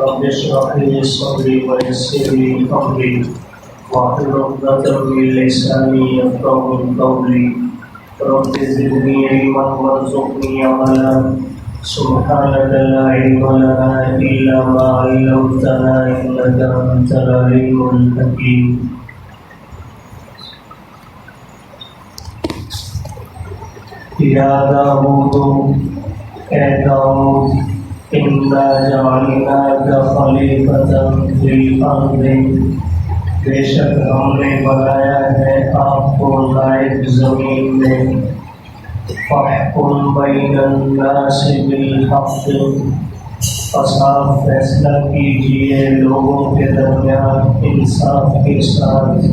رب اشرح لي صدري ويسر لي امري واحلل عقدة من لساني يفقهوا قولي رب زدني علما وارزقني عملا سبحانك لا علم لنا الا ما علمتنا انك انت العليم الحكيم. یا داؤد اے داؤد انا جعلناک خلیفۃ فی الارض، بے شک ہم نے بنایا ہے آپ کو نائب زمین میں. فاحکم بین الناس بالحق، پس آپ فیصلہ کیجیے لوگوں کے درمیان انصاف کے ساتھ.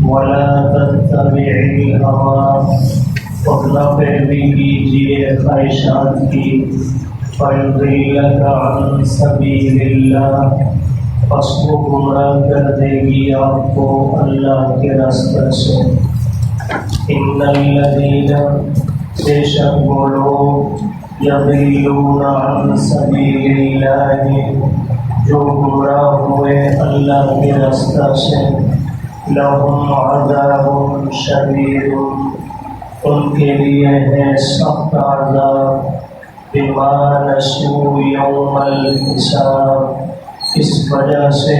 ولا تتبع الہوی، اور نہ پیروی کیجیے خواہشات کی. فیضلک عن سبیل اللہ، پس وہ گمراہ کر دے گی آپ کو اللہ کے راستے سے. ان الذین، بے شک وہ لوگ یضلون عن سبیل اللہ، جو گمراہ ہوئے اللہ کے راستے سے. لہم عذاب شدید، ان کے لیے ہے سخت عذاب. بما نسوا یوم الحساب، اس وجہ سے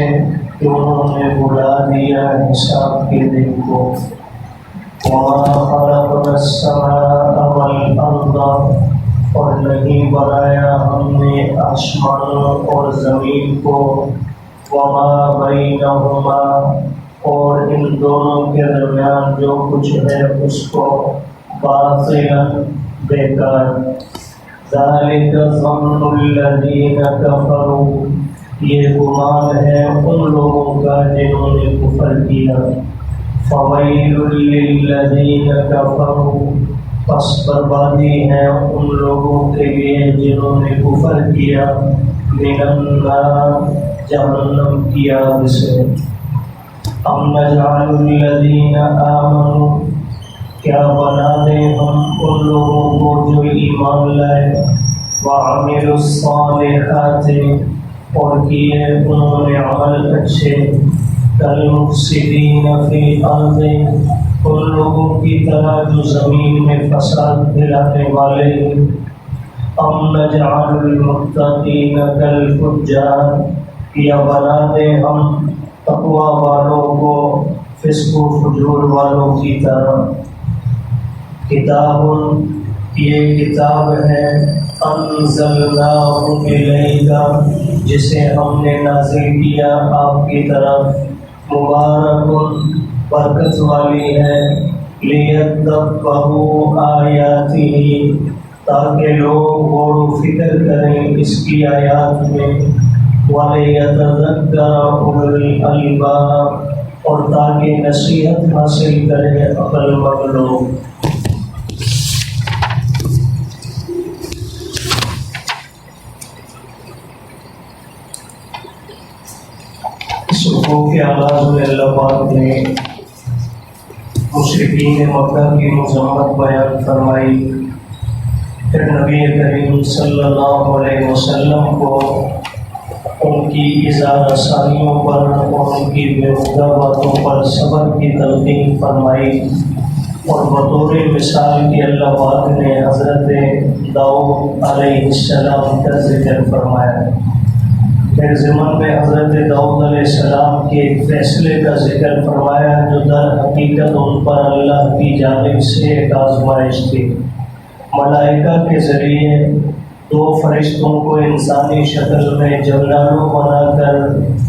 کہ انہوں نے بھلا دیا حساب کے دن کو. وما خلقنا السماء والارض، اور نہیں بنایا ہم نے آسمانوں اور زمین کو. وما بینہما، اور ان دونوں کے درمیان جو کچھ ہے اس کو. باطلا، بیکار. ذالک ظن الذین کفروا، یہ گمان ہے ان لوگوں کا جنہوں نے کفر کیا. فویل للذین کفروا، پس بربادی ہے ان لوگوں کے لیے جنہوں نے کفر کیا. من النار، جہنم کی آگ سے. ام نجعل الذین آمنوا، کیا بنا دیں ہم ان لوگوں کو جو ایمان لائے. وعملوا الصالحات، اور کیے انہوں نے عمل اچھے. کالمفسدین فی الارض، ان لوگوں کی طرح جو زمین میں فساد پھیلانے والے. ام نجعل المتقین کالفجار، یا بنا دیں ہم تقوی والوں کو فسق و فجور والوں کی طرح. کتاب، یہ کتاب ہے انزلناہ الیک، جسے ہم نے نازل کیا آپ کی طرف. مبارک، برکت والی ہے. لیدبروا آیاتہ، تاکہ لوگ غور و فکر کریں اس کی آیات میں. وَلِيَتَذَكَّرَ أُولُو الْأَلْبَابِ، اور تاکہ نصیحت حاصل کریں عقل مند لوگ. صبح کے آغاز میں اللہ پاک نے مشرکین مکہ کی مذمت بیان فرمائی. پھر نبی کریم صلی اللہ علیہ وسلم کو ان کی ایذا رسانیوں پر اور ان کی بےہودہ باتوں پر صبر کی تلقین فرمائی. اور بطور مثال کی اللہ پاک نے حضرت داؤد علیہ السلام کا ذکر فرمایا. پھر ضمن میں حضرت داؤد علیہ السلام کے ایک فیصلے کا ذکر فرمایا جو در حقیقت ان پر اللہ کی جانب سے ایک آزمائش تھی. ملائکہ کے ذریعے 2 فرشتوں کو انسانی شکل میں جنرالوں بنا کر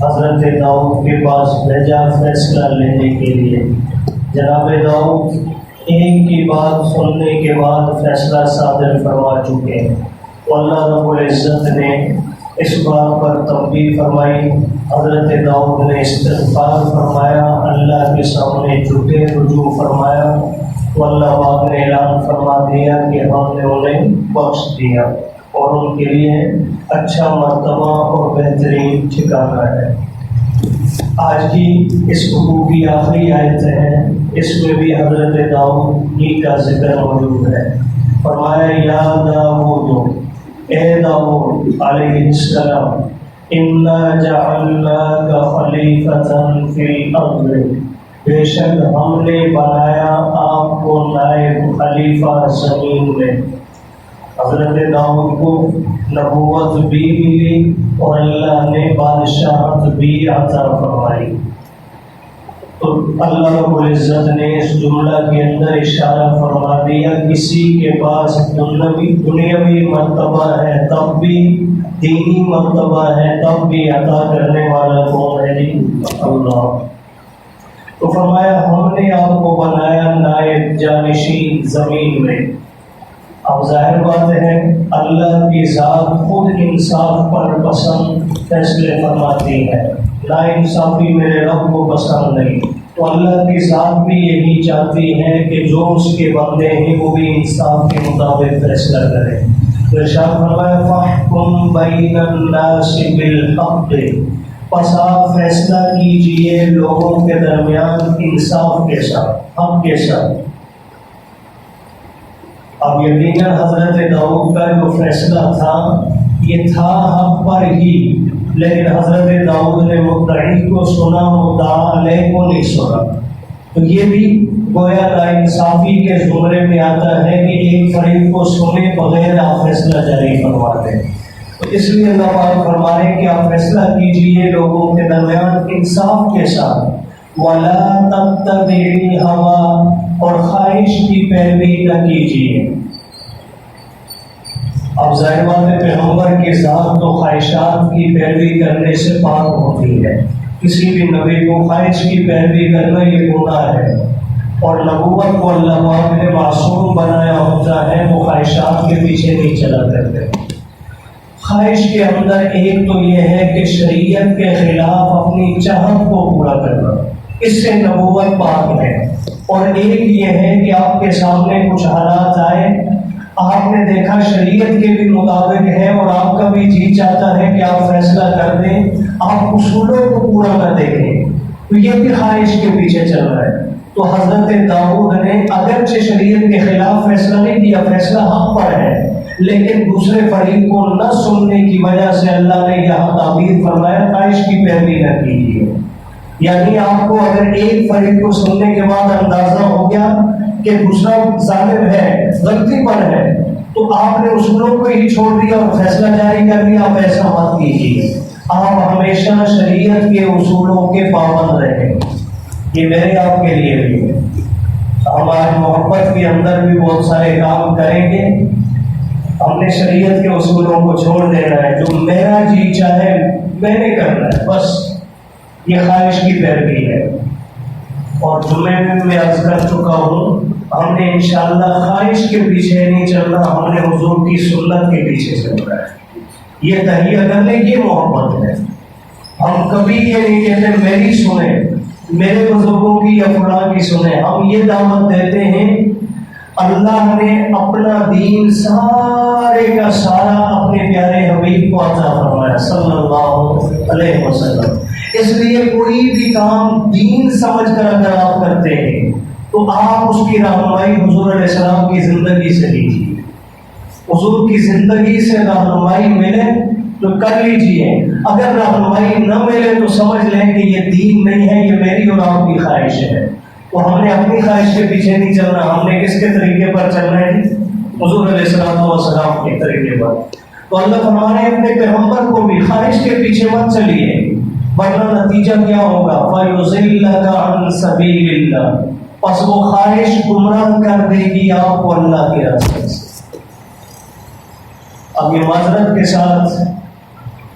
حضرت داؤد کے پاس بھیجا فیصلہ لینے کے لیے. جناب داؤد ایک کی بات سننے کے بعد فیصلہ صادر فرما چکے. اللہ رب العزت نے اس بات پر تنبیہ فرمائی. حضرت داؤد نے استغفار فرمایا، اللہ کے سامنے جھکے رجوع فرمایا. تو اللہ پاک نے اعلان فرما دیا کہ ہم نے انہیں بخش دیا اور ان کے لیے اچھا مرتبہ اور بہترین ٹھکانہ ہے. آج کی اس رکوع کی آخری آیت ہے، اس میں بھی حضرت داؤد ہی کا ذکر موجود ہے. فرمایا یا داؤد، اے داؤد علیہ السلام، انا جعلناک خلیفۃ فی الارض، بے شک ہم نے بنایا آپ کو نائب خلیفہ زمین میں۔ حضرت داؤد کو نبوت بھی ملی اور اللہ نے بادشاہت بھی عطا فرمائی۔ تو اللہ رب العزت نے اس جملہ کے اندر اشارہ فرما دیا، کسی کے پاس دنیاوی مرتبہ ہے تب بھی، دینی مرتبہ ہے تب بھی عطا کرنے والا کون ہے؟ اللہ۔ تو فرمایا ہم نے آپ کو بنایا نائب جانشین زمین میں۔ اب ظاہر بات ہے اللہ کی ذات خود انصاف پر پسند فیصلے فرماتی ہے، نا انصافی میرے رب کو پسند نہیں۔ تو اللہ کی ذات بھی یہی چاہتی ہے کہ جو اس کے بندے ہیں وہ بھی انصاف کے مطابق فیصلہ کریں۔ تو ارشاد فرمایا فاحکم بین الناس بالحق، پس آپ فیصلہ کیجئے لوگوں کے درمیان انصاف کے ساتھ، حق کے ساتھ۔ اب یقیناً حضرت داؤد کا جو فیصلہ تھا یہ تھا حق پر ہی، لیکن حضرت داؤد نے مدعی کو سنا، مدعا علیہ کو نہیں سنا۔ تو یہ بھی گویا ناانصافی کے زمرے میں آتا ہے کہ ایک فریق کو سنے بغیر آپ فیصلہ جاری فرما دیں۔ تو اس لیے اللہ پاک فرما رہے ہیں کہ آپ فیصلہ کیجئے لوگوں کے درمیان انصاف کے ساتھ، وَلَا تَتَّبِعِ الْهَوَىٰ، اور خواہش کی پیروی نہ کیجیے۔ اب ظاہر بات ہے پیغمبر کی ذات تو خواہشات کی پیروی کرنے سے پاک ہوتی ہے، کسی بھی نبی کو خواہش کی پیروی کرنا یہ گناہ ہے، اور نبوت کو اللہ پاک نے معصوم بنایا ہوتا ہے، وہ خواہشات کے پیچھے نہیں چلا کرتے۔ خواہش کے اندر ایک تو یہ ہے کہ شریعت کے خلاف اپنی چاہت کو پورا کرنا، اس سے نبوت پاک ہے۔ اور ایک یہ ہے کہ آپ کے سامنے کچھ حالات آئے، آپ نے دیکھا شریعت کے بھی مطابق ہے اور آپ کا بھی جی چاہتا ہے کہ آپ فیصلہ کر دیں، آپ اصولوں کو پورا نہ دیکھیں، تو یہ بھی خواہش کے پیچھے چل رہا ہے۔ تو حضرت داؤد نے اگرچہ شریعت کے خلاف فیصلہ نہیں کیا، فیصلہ حق پر ہے، لیکن دوسرے فریق کو نہ سننے کی وجہ سے اللہ نے یہاں تعبیر فرمایا خواہش کی پیروی نہ کیجیے۔ یعنی آپ کو اگر ایک فریق کو سننے کے بعد اندازہ ہو گیا کہ دوسرا ظالم ہے، غلطی پر ہے، تو آپ نے اصولوں کو ہی چھوڑ دیا اور فیصلہ جاری کر دیا، آپ ایسا مت کیجیے۔ آپ ہمیشہ شریعت کے اصولوں کے پابند رہیں، یہ میرے آپ کے لیے بھی ہے۔ ہم آج محبت کے اندر بھی بہت سارے کام کریں گے، ہم نے شریعت کے اصولوں کو چھوڑ دینا ہے، جو میرا جی چاہے میں نے کرنا ہے، بس یہ خواہش کی پیروی ہے۔ اور جمعے میں عرض کر چکا ہوں، ہم نے انشاءاللہ خواہش کے پیچھے نہیں چلنا، ہم نے حضور کی سنت کے پیچھے چلنا ہے۔ یہ تہیہ کرنے کی محبت ہے۔ ہم کبھی یہ نہیں کہتے میری سنیں، میرے بزرگوں کی یا فلاں کی سنیں، ہم یہ دعوت دیتے ہیں اللہ نے اپنا دین سارے کا سارا اپنے پیارے حبیب کو عطا فرمایا صلی اللہ علیہ وسلم، اس لیے کوئی بھی کام دین سمجھ کر اگر آپ کرتے ہیں تو آپ اس کی رہنمائی حضور علیہ السلام کی زندگی سے لیجیے، حضور کی زندگی سے رہنمائی ملے تو کر لیجیے، اگر رہنمائی نہ ملے تو سمجھ لیں کہ یہ دین نہیں ہے، یہ میری اور آپ کی خواہش ہے۔ تو ہم نے اپنی خواہش کے پیچھے نہیں چلنا، ہم نے کس کے طریقے پر چلنا ہے؟ حضور علیہ السلام کے طریقے پر۔ تو اللہ فرما رہے ہیں اپنے پیغمبر کو بھی خواہش کے پیچھے مت چلیے، ورنہ نتیجہ کیا ہوگا؟ فَيُضِلَّكَ عَنْ سَبِيلِ اللَّهِ، پس وہ خواہش گمراہ کر دے گی آپ کو اللہ کے راستے سے۔ اب یہ معذرت کے ساتھ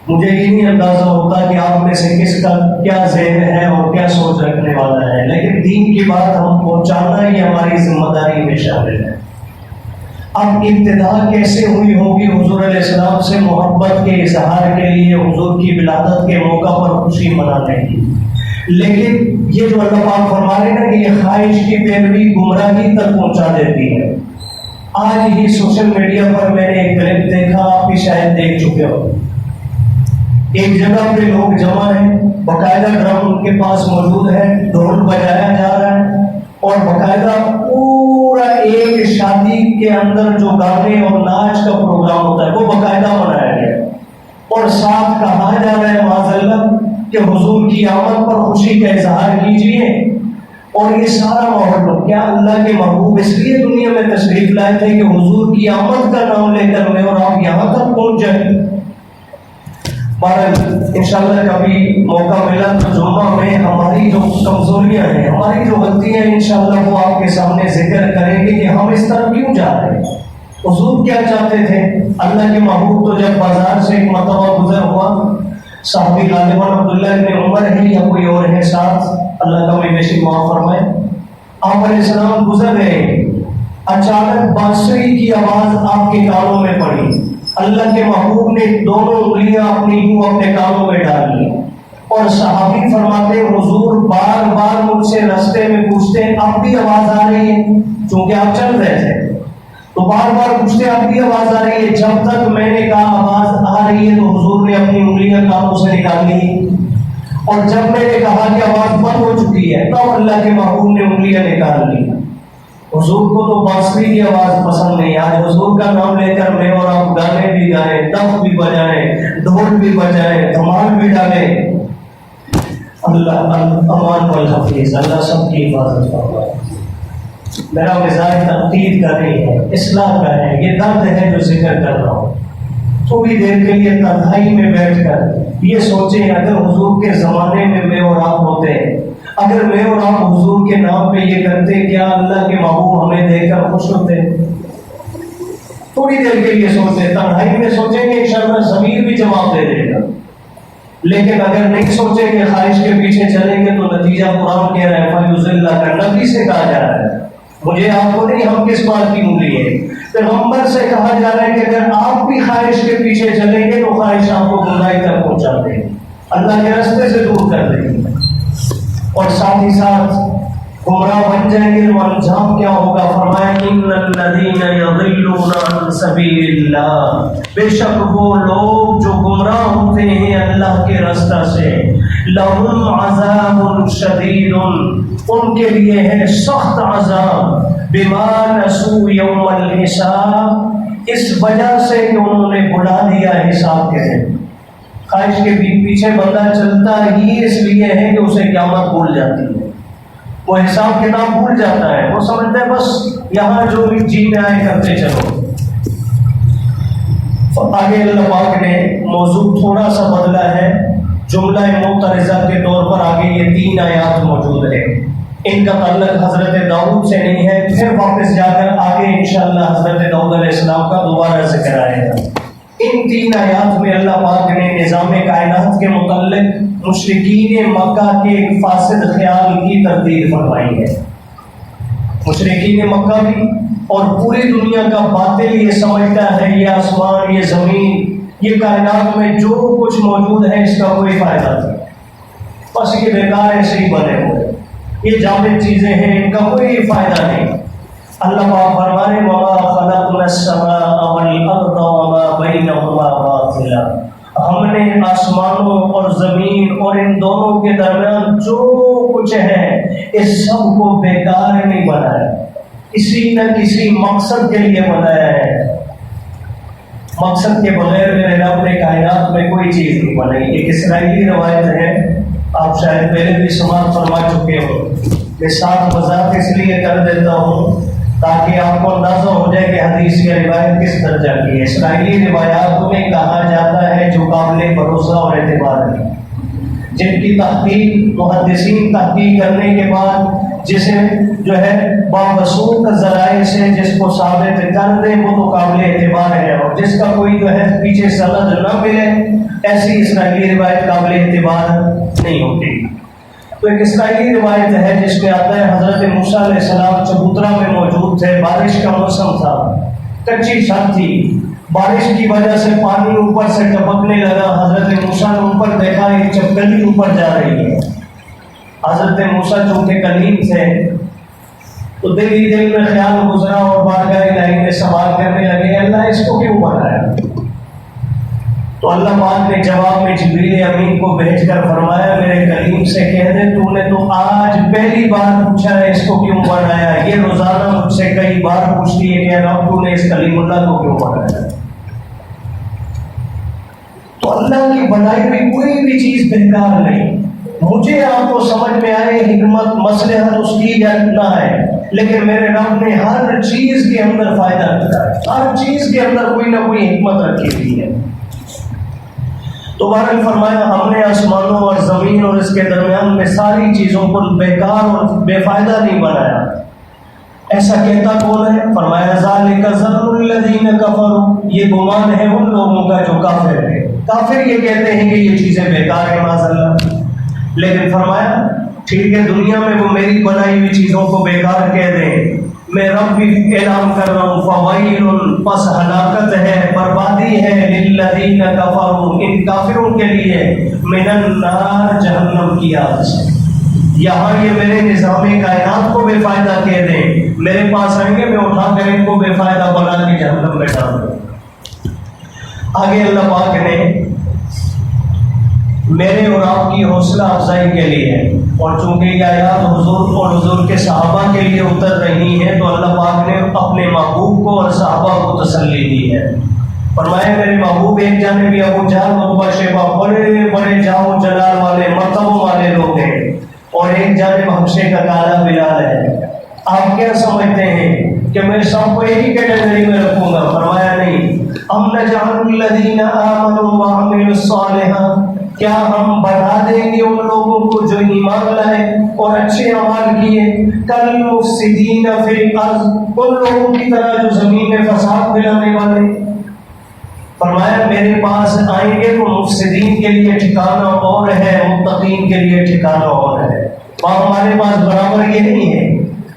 مجھے یہ نہیں اندازہ ہوتا کہ آپ میں سے کس کا کیا ذہن ہے اور کیا سوچ رکھنے والا ہے، لیکن دین کی بات ہم پہنچانا ہی ہماری ذمہ داری میں شامل ہے۔ اب ابتدا کیسے ہوئی ہوگی حضور علیہ السلام سے محبت کے اظہار کے لیے، حضور کی ولادت کے موقع پر خوشی منانے کی، لیکن یہ جو اللہ پاک فرما رہے ہیں نا کہ یہ خواہش کی پیروی گمراہی تک پہنچا دیتی ہے۔ آج ہی سوشل میڈیا پر میں نے ایک کلپ دیکھا، آپ بھی شاید دیکھ چکے ہو، ایک جگہ پہ لوگ جمع ہیں، باقاعدہ ڈرم ان کے پاس موجود ہے، ڈھول بجایا جا رہا ہے، اور باقاعدہ پورا ایک شادی کے اندر جو گانے اور ناچ کا پروگرام ہوتا ہے وہ باقاعدہ منایا گیا، اور ساتھ کہا جا رہا ہے معذاللہ کہ حضور کی آمد پر خوشی کا اظہار کیجیے. اور یہ سارا ماحول کیا اللہ کے محبوب اس لیے دنیا میں تشریف لائے تھے کہ حضور کی آمد کا نام لے کر میں اور آپ یہاں تک پہنچ جائیں. بہرحال انشاءاللہ کبھی موقع ملا تو جمعہ میں ہماری جو کمزوریاں ہیں، ہماری جو غلطیاں ہیں، انشاءاللہ وہ آپ کے سامنے ذکر کریں گے کہ ہم اس طرح کیوں جا رہے ہیں. حضور کیا چاہتے تھے؟ اللہ کے محبوب تو جب بازار سے ایک مرتبہ گزر ہوا، صحابی غالباً عبداللہ ابن عمر ہے یا کوئی اور ہے ساتھ، اللہ کا بھی بیشک معاف فرمائے، آپ علیہ السلام گزر رہے، اچانک بانسری کی آواز آپ کے کانوں میں پڑی. اللہ کے محبوب نے دونوں انگلیاں اپنی یوں اپنے کانوں میں ڈال لی اور صحابی فرماتے حضور بار بار مجھ سے راستے میں پوچھتے اب بھی آواز آ رہی ہے، چونکہ آپ چل رہے تھے تو بار بار پوچھتے اب بھی آواز آ رہی ہے. جب تک میں نے کہا آواز آ رہی ہے تو حضور نے اپنی انگلیاں کانوں سے نکال لی، اور جب میں نے کہا کہ آواز بند ہو چکی ہے تب اللہ کے محبوب نے انگلیاں نکال لی. حضور کو تو بانسری کی آواز پسند نہیں. آج حضور کا نام لے کر میں اور آپ گانے بھی گائیں، دف بھی بجائیں، ڈھول بھی بجائیں، دھمال بھی ڈالیں. اللہ امان والحفیظ، اللہ سب کی حفاظت فرمائے. میرا مزاج تنقید کا نہیں ہے، اصلاح کا ہے. یہ درد ہے جو ذکر کر رہا ہوں. تھوڑی دیر کے لیے تنہائی میں بیٹھ کر یہ سوچیں اگر حضور کے زمانے میں میں اور آپ ہوتے، اگر میں اور آپ حضور کے نام پہ یہ کرتے، کیا اللہ کے محبوب ہمیں دیکھ کر خوش ہوتے؟ تھوڑی دیر کے لیے سوچیں، تنہائی میں سوچیں گے انشاءاللہ ضمیر بھی جواب دے دے گا. لیکن اگر نہیں سوچیں گے، خواہش کے پیچھے چلیں گے تو نتیجہ قرآن کہہ رہا ہے فَيُضِلَّ کا نبی سے کہا جا رہا ہے، مجھے آپ کو نہیں، ہم کس بات کی انگلی ہے. پیغمبر سے کہا جا رہا ہے کہ اگر آپ بھی خواہش کے پیچھے چلیں گے تو خواہش آپ کو گمراہی تک پہنچا دے گی، اللہ کے راستے سے دور کر دے گی، اور ساتھ ہی ساتھ گمراہ بن جائیں گے. تو انجام کیا ہوگا؟ فرمایا ان الذین یضلون عن سبیل اللہ، بے شک وہ لوگ جو گمراہ ہوتے ہیں اللہ کے راستہ سے، لہم عذاب شدید، ان کے لیے ہے سخت عذاب، بما نسوا یوم الحساب، اس وجہ سے کہ انہوں نے بلا دیا حساب کے دن. خواہش کے پیچھے بندہ چلتا ہی اس لیے ہے کہ اسے قیامت بھول جاتی ہے، وہ حساب کتاب بھول جاتا ہے، وہ سمجھتا ہے بس یہاں جو بھی جی میں آئے کرتے چلو. آگے اللہ پاک نے موضوع تھوڑا سا بدلا ہے، جملہ معترضہ کے طور پر آگے یہ 3 آیات موجود ہیں. ان کا تعلق حضرت داؤد سے نہیں ہے، پھر واپس جا کر آگے انشاءاللہ حضرت داؤد علیہ السلام کا دوبارہ ذکر آئے گا. ان 3 آیات میں اللہ پاک نے نظام کائنات کے متعلق مشرکین مکہ کے ایک فاسد خیال کی تردید فرمائی ہے. مشرکین مکہ بھی اور پوری دنیا کا باطل یہ سمجھتا ہے یہ آسمان، یہ زمین، یہ کائنات میں جو کچھ موجود ہے اس کا کوئی فائدہ نہیں، بس یہ بیکار ایسے ہی بنے ہوئے، یہ جامد چیزیں ہیں، ان کا کوئی فائدہ نہیں. اللہ پاک فرمانے وَمَا خَلَقْنَا السَّمَاءَ وَالْأَرْضَ وَمَا بَيْنَهُمَا بَاطِلًا، ہم نے آسمانوں اور زمین اور ان دونوں کے درمیان جو کچھ ہے اس سب کو بیکار نہیں بنایا، کسی نہ کسی مقصد کے لیے بنایا ہے. مقصد کے بغیر میرے رب نے کائنات میں کوئی چیز نہیں بنائی. ایک اسرائیلی روایت ہے، آپ شاید پہلے بھی سماعت فرما چکے ہو، میں ساتھ وضاحت اس لیے کر دیتا ہوں تاکہ آپ کو اندازہ ہو جائے کہ حدیث یا روایت کس درجہ کی ہے. اسرائیلی روایات میں کہا جاتا ہے جو قابل بھروسہ اور اعتبار ہے، جن کی تحقیق محدثین تحقیق کرنے کے بعد جسے جو ہے باموثوق ذرائع سے جس کو ثابت کر دیں وہ تو قابل اعتبار ہے، اور جس کا کوئی جو ہے پیچھے سند نہ ملے ایسی اسرائیلی روایت قابل اعتبار نہیں ہوتی. تو ایک اسرائیلی روایت ہے جس میں آتا ہے حضرت موسیٰ علیہ السلام چبوترا میں موجود تھے، بارش کا موسم تھا، کچی چھت تھی، بارش کی وجہ سے پانی اوپر سے ٹپکنے لگا. حضرت موسیٰ نے اوپر دیکھا ایک چپکلی اوپر جا رہی ہے. حضرت موسیٰ چونکہ کلیم تھے تو دل ہی دل میں خیال گزرا اور بارگاہ الہی میں سوال کرنے لگے اللہ اس کو کیوں بنایا؟ تو اللہ پاک نے جواب میں جبریل امین کو بھیج کر فرمایا میرے کلیم سے کہہ دے تو نے تو آج پہلی بار پوچھا ہے اس کو کیوں بنایا، یہ روزانہ مجھ سے کئی بار پوچھتی ہے کہ رب تو نے اس کلیم اللہ کو کیوں بنایا. تو اللہ کی بنائی ہوئی کوئی بھی چیز بیکار نہیں. مجھے آپ کو سمجھ میں آئے حکمت مصلحت اس کی یا نہ ہے، لیکن میرے رب نے ہر چیز کے اندر فائدہ رکھا ہے، ہر چیز کے اندر کوئی نہ کوئی حکمت رکھی ہوئی ہے. تو بہرحال فرمایا ہم نے آسمانوں اور زمین اور اس کے درمیان میں ساری چیزوں کو بیکار اور بے فائدہ نہیں بنایا. ایسا کہتا کون ہے؟ فرمایا ذالک ظن الذین کفروا، یہ گمان ہے ان لوگوں کا جو کافر ہے. کافر یہ کہتے ہیں کہ یہ چیزیں بیکار ہیں معاذ اللہ. لیکن فرمایا ٹھیک ہے دنیا میں وہ میری بنائی ہوئی چیزوں کو بیکار کہہ دیں، میں رب بھی اعلان کر رہا ہوں فویل، پس ہلاکت ہے، بربادی ہے للذین کفروا، ان کافروں کے لیے، من النار، جہنم کی آگ سے. یہاں یہ میرے نظام کائنات کو بے فائدہ کہہ دیں، میرے پاس آئیں گے میں اٹھا کر ان کو بے فائدہ بنا کے جہنم میں ڈال دوں. آگے اللہ پاک نے میرے اور آپ کی حوصلہ افزائی کے لیے، اور چونکہ یہ آیات حضور اور حضور کے صحابہ کے لیے اتر رہی ہیں تو اللہ پاک نے اپنے محبوب کو اور صحابہ کو تسلی دی ہے. فرمایا میرے محبوب ایک جانب ابو جہل عتبہ شیبہ بڑے بڑے جاہ و جلال والے مرتبوں والے لوگ ہیں، اور ایک جانب حبشے کا کالا بلال ہے. آپ کیا سمجھتے ہیں کہ میں سب کو ایک ہی کیٹیگری میں رکھوں گا؟ فرمایا نہیں. ام نجعل الذین آمنوا وعملوا الصالحات، کیا ہم بڑھا دیں گے ان لوگوں کو جو ایمان لائے اور اچھے اعمال کیے، کالمفسدین فی الارض، ان لوگوں کی طرح جو زمین میں فساد پھیلانے والے. فرمایا میرے پاس آئیں گے تو مفسدین کے لیے ٹھکانہ اور ہے، متقین کے لیے ٹھکانہ اور ہے. وہاں ہمارے پاس برابر یہ نہیں ہے،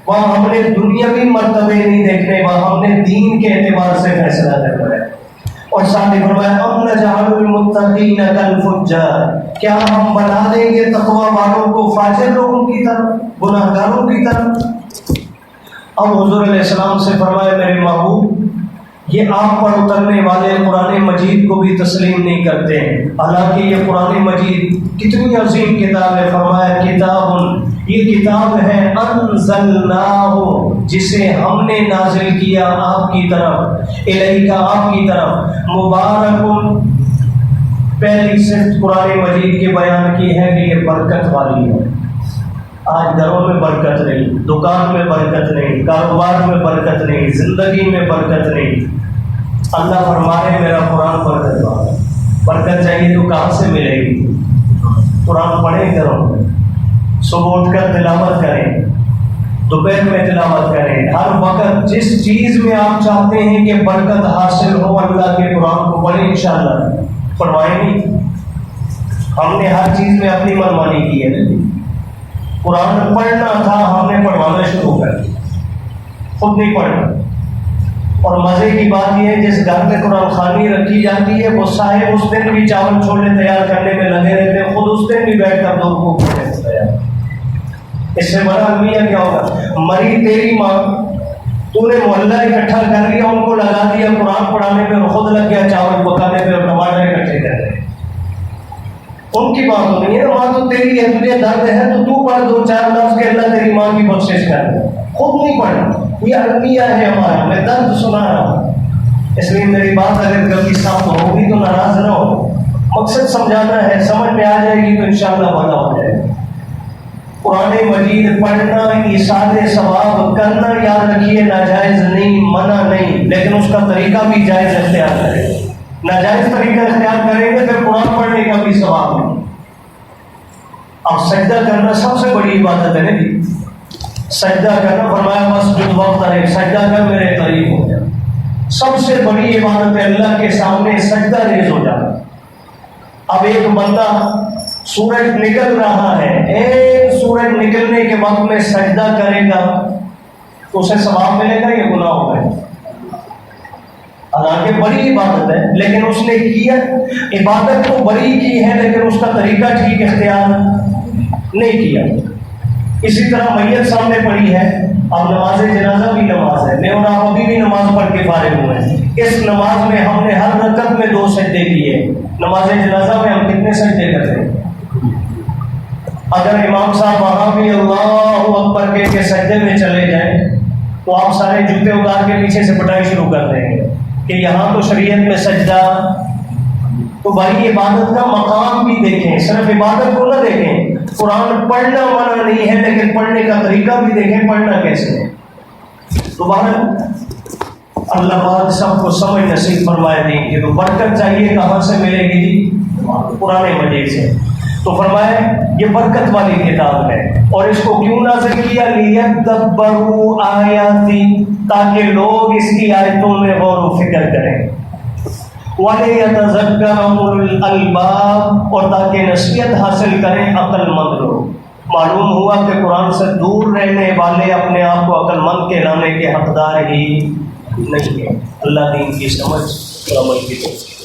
وہاں ہم نے دنیاوی مرتبے نہیں دیکھنے، وہاں ہم نے دین کے اعتبار سے فیصلہ کرنا ہے. اور ساتھ ہی فرمایا ام نجعل المتقین کالفجار، کیا ہم بنا دیں گے تقوی والوں کو فاجر لوگوں کی طرف، گناہ گاروں کی طرف. اب حضور علیہ السلام سے فرمایا میرے محبوب یہ آپ پر اترنے والے قرآن مجید کو بھی تسلیم نہیں کرتے ہیں، حالانکہ یہ قرآن مجید کتنی عظیم کتاب ہے. فرمایا کتاب، یہ کتاب ہے انزلناہ، جسے ہم نے نازل کیا آپ کی طرف، الیک، آپ کی طرف، مبارک. پہلی صفت قرآن مجید کے بیان کی ہے کہ یہ برکت والی ہے. آج گھروں میں برکت نہیں، دکان میں برکت نہیں، کاروبار میں برکت نہیں، زندگی میں برکت نہیں. اللہ فرما رہے میرا قرآن برکت والا. برکت چاہیے تو کہاں سے ملے گی؟ قرآن پڑھیں گھروں میں، صبح اٹھ کر تلاوت کریں، دوپہر میں تلاوت کریں، ہر وقت جس چیز میں آپ چاہتے ہیں کہ برکت حاصل ہو اللہ کے قرآن کو پڑھیں. انشاءاللہ فرمائیں گے. ہم نے ہر چیز میں اپنی منمانی کی ہے. قرآن پڑھنا تھا ہم نے پڑھوانا شروع کر دیا، خود نہیں پڑھنا. اور مزے کی بات یہ ہے جس گھر میں قرآن خوانی رکھی جاتی ہے وہ صاحب اس دن بھی چاول چھولے تیار کرنے میں لگے رہتے ہیں، خود اس دن بھی بیٹھ کر دو کو پڑھنے کو تیار. اس سے بڑا المیہ کیا ہوگا؟ مری تیری ماں، تو نے محلہ اکٹھا کر لیا، ان کو لگا دیا قرآن پڑھانے پہ، اور خود لگ گیا چاول پکانے پہ اور ٹماٹر اکٹھے کر رہے. ان کی بات تو نہیں ہے، ماں تو تیری ہے، تجھے درد ہے تو پڑھ دو چار لفظ کہ اللہ تیری ماں کی بخشش کر دے. خود نہیں پڑھنا. یہ المیہ ہے ہمارا، میں درد سنا رہا ہوں. اس لیے میری بات اگر کبھی سخت ہوگی تو ناراض نہ ہو. مقصد سمجھانا ہے، سمجھ میں آ جائے گی تو انشاءاللہ بھلا ہو جائے گا. قرآن مجید پڑھنا، ایصال ثواب کرنا، یاد رکھیے ناجائز نہیں، منع نہیں، لیکن اس کا طریقہ بھی جائز اختیار کریں. ناجائز طریقہ اختیار کریں گے پھر قرآن پڑھنے کا بھی ثواب نہیں. اب سجدہ کرنا سب سے بڑی عبادت ہے نہیں؟ سجدہ کرنا، فرمایا مسجد وقت ہے، سجدہ کر میرے قریب ہو جا. سب سے بڑی عبادت ہے اللہ کے سامنے سجدہ ریز ہو جانا. اب ایک بندہ سورج نکل رہا ہے، ایک سورج نکلنے کے وقت میں سجدہ کرے گا تو اسے ثواب ملے گا یا گناہ ہوگا؟ حالانکہ بڑی عبادت ہے لیکن اس نے کیا، عبادت تو بڑی کی ہے لیکن اس کا طریقہ ٹھیک اختیار نہیں کیا. اسی طرح میت سامنے پڑی ہے، اب نماز جنازہ بھی نماز ہے، میں اور آپ ابھی بھی نماز پڑھ کے فارغ ہوئے ہیں. اس نماز میں ہم نے ہر رکعت میں 2 سجدے کیے. نماز جنازہ میں ہم کتنے سجدے کرتے ہیں؟ اگر امام صاحب وہاں بھی اللہ اکبر کہہ کے سجدے میں چلے جائیں تو آپ سارے جوتے اتار کے پیچھے سے پٹائی شروع کر دیں گے کہ یہاں تو شریعت میں سجدہ تو بھائی عبادت کا مقام بھی دیکھیں، صرف عبادت کو نہ دیکھیں. قرآن پڑھنا منع نہیں ہے لیکن پڑھنے کا طریقہ بھی دیکھیں، پڑھنا کیسے ہے. تو بہرحال اللہ پاک سب کو سمجھ نصیب فرمائے دیں کہ تو برکت چاہیے کہاں سے ملے گی؟ قرآن مجید سے. تو فرمائے یہ برکت والی کتاب ہے، اور اس کو کیوں نازل کیا؟ لیدبروا آیاتی، تاکہ لوگ اس کی آیتوں میں غور و فکر کریں. وَلِيَتَذَكَّرَ أُولُو الْأَلْبَابِ، اور تاکہ نصیحت حاصل کریں عقل مند لوگ. معلوم ہوا کہ قرآن سے دور رہنے والے اپنے آپ کو عقل مند کہلانے کے حقدار ہی نہیں ہیں. اللہ دین کی سمجھ اور عمل کی توفیق.